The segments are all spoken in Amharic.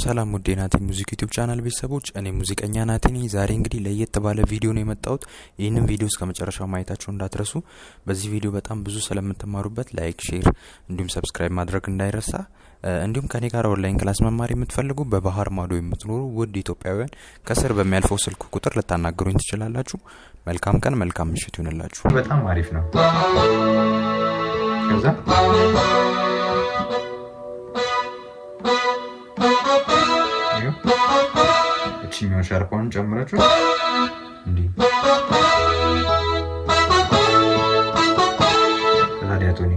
ሰላም ውድ የናቲ ሙዚክ ዩቲዩብ ቻናል ቤተሰቦች፣ እኔ ሙዚቀኛ ናቲ ነኝ። ዛሬ እንግዲህ ለየት ባለ ቪዲዮ ነው የመጣሁት። ይህንን ቪዲዮ እስከመጨረሻው ማየታችሁ እንዳትረሱ። በዚህ ቪዲዮ በጣም ብዙ ስለምትማሩበት ላይክ፣ ሼር እንዲሁም ሰብስክራይብ ማድረግ እንዳይረሳ። እንዲሁም ከኔ ጋር ኦንላይን ክላስ መማር የምትፈልጉ በባህር ማዶ የምትኖሩ ውድ ኢትዮጵያውያን ከስር በሚያልፈው ስልክ ቁጥር ልታናገሩኝ ትችላላችሁ። መልካም ቀን፣ መልካም ምሽት ይሁንላችሁ። በጣም አሪፍ ነው። ከዛ እቺኛው ሻርፓውን ጨምራችሁ እንዴ ከዛዲያቶኒ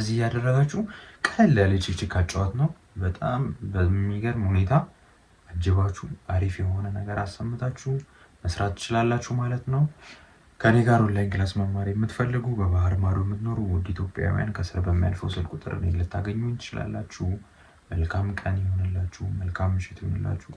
እስኪ ያደረጋችሁ ቀለል ያለ ቺክቺክ አጫዋት ነው። በጣም በሚገርም ሁኔታ አጅባችሁ አሪፍ የሆነ ነገር አሰምታችሁ መስራት ትችላላችሁ ማለት ነው። ከኔ ጋር ኦንላይን ክላስ መማር የምትፈልጉ በባህር ማዶ የምትኖሩ ውድ ኢትዮጵያውያን ከስር በሚያልፈው ስልክ ቁጥር እኔን ልታገኙኝ ትችላላችሁ። መልካም ቀን ይሁንላችሁ። መልካም ምሽት ይሁንላችሁ።